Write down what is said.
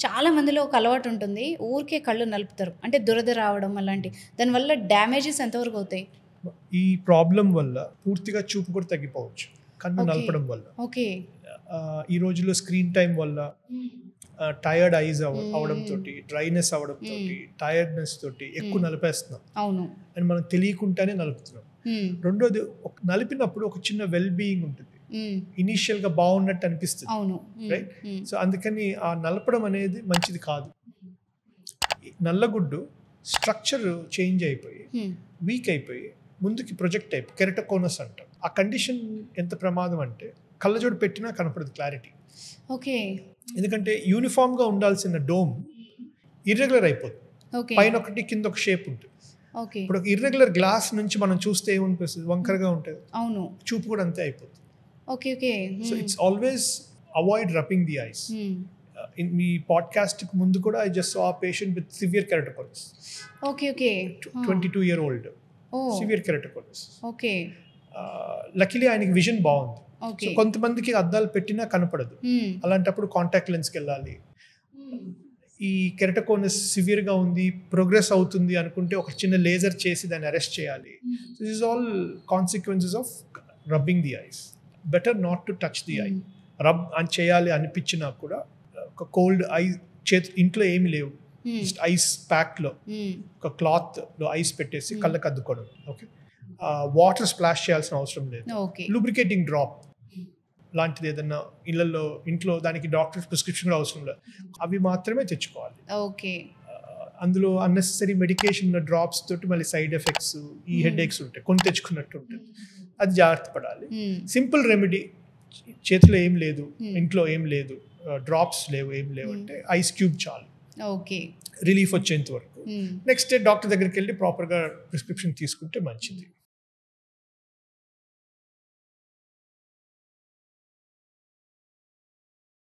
చాలా మందిలో ఒక అలవాటు ఉంటుంది. ఊరికే కళ్ళు నలుపుతారు. అంటే దురద రావడం అలాంటి. దానివల్ల డ్యామేజెస్ ఎంతవరకు అవుతాయి? ఈ ప్రాబ్లం వల్ల పూర్తిగా చూపు కూడా తగ్గిపోవచ్చు కన్ను ఓకే. నలపడం వల్ల. ఓకే. ఈ రోజుల్లో స్క్రీన్ టైం వల్ల టైర్డ్ ఐస్ అవడంతో, హ్మ్. డ్రైనెస్ అవడంతో, టైర్డ్నెస్ తోటి ఎక్కువ నలిపేస్తున్నాం అవును. అని మనం తెలియకుండానే నలుపుతున్నాం. హ్మ్. రెండోది నలిపినప్పుడు ఒక చిన్న వెల్ బీయింగ్ ఉంటుంది. హ్మ్. ఇనీషియల్ గా బాగున్నట్టు అనిపిస్తుంది, అవును. హ్మ్. రైట్? హ్మ్. సో అందుకని ఆ నలపడం అనేది మంచిది కాదు. నల్లగుడ్డు స్ట్రక్చర్ చేంజ్ అయిపోయి హ్మ్. వీక్ అయిపోయి ముందుకి ప్రొజెక్ట్ అయిపోయి కెరటోకోనస్ అంటాం. ఆ కండిషన్ ఎంత ప్రమాదం అంటే కళ్ళజోడు పెట్టినా కనపడదు క్లారిటీ. ఓకే. ఎందుకంటే యూనిఫామ్ గా ఉండాల్సిన డోమ్ ఇర్రెగ్యులర్ అయిపోతుంది. ఓకే. పైన ఒకటి కింద ఒక షేప్ ఉంటుంది. ఓకే. ఇప్పుడు ఒక ఇర్రెగ్యులర్ గ్లాస్ నుంచి మనం చూస్తే ఏమనిపిస్తుంది? వంకరగా ఉంటుంది. అవును. చూపు కూడా అంతే అయిపోతుంది. Okay. Okay. So it's always avoid rubbing the ice. హ్మ్. మీ పాడ్కాస్ట్ ముందు కూడా I just saw patient with severe keratoconus, okay. Okay. 22-year-old oh! Severe keratoconus. Okay. Luckily ఆయనకి విజన్ బాగుంది. So okay. కొంతమందికి అద్దాలు పెట్టినా కనపడదు. హ్మ్. అలాంటప్పుడు కాంటాక్ట్ లెన్స్కి వెళ్ళాలి. హ్మ్. ఈ కెరటోకోనస్ సివియర్గా ఉంది, ప్రోగ్రెస్ అవుతుంది అనుకుంటే ఒక చిన్న లేజర్ చేసి దాన్ని అరెస్ట్ చేయాలి. So this all consequences of rubbing the ice. Better not to touch the I. Rub అని చేయాలి అనిపించినా కూడా ఒక కోల్డ్ ఐ ఇంట్లో ఏమి లేవు, జస్ట్ ఐస్ ప్యాక్లో ఒక క్లాత్లో ఐస్ పెట్టేసి కళ్ళకు అద్దుకోవడం. ఓకే, వాటర్ స్ప్లాష్ చేయాల్సిన అవసరం లేదు. ఓకే. లూబ్రికేటింగ్ డ్రాప్ లాంటిది ఏదన్నా ఇంట్లో దానికి డాక్టర్ ప్రిస్క్రిప్షన్ కూడా అవసరం లేదు, అవి మాత్రమే తెచ్చుకోవాలి. ఓకే. అందులో అన్నెసరీ మెడికేషన్ డ్రాప్స్ తోటి మళ్ళీ సైడ్ ఎఫెక్ట్స్, ఈ హెడ్ ఏక్స్ ఉంటాయి, కొని తెచ్చుకున్నట్టు ఉంటుంది. అది జాగ్రత్త పడాలి. సింపుల్ రెమెడీ, చేతిలో ఏం లేదు, ఇంట్లో ఏం లేదు, డ్రాప్స్ లేవు, ఏం లేవు అంటే ఐస్ క్యూబ్ చాలు ఓకే. రిలీఫ్ వచ్చేంత వరకు. నెక్స్ట్ డే డాక్టర్ దగ్గరికి వెళ్ళి ప్రాపర్గా ప్రిస్క్రిప్షన్ తీసుకుంటే మంచిది.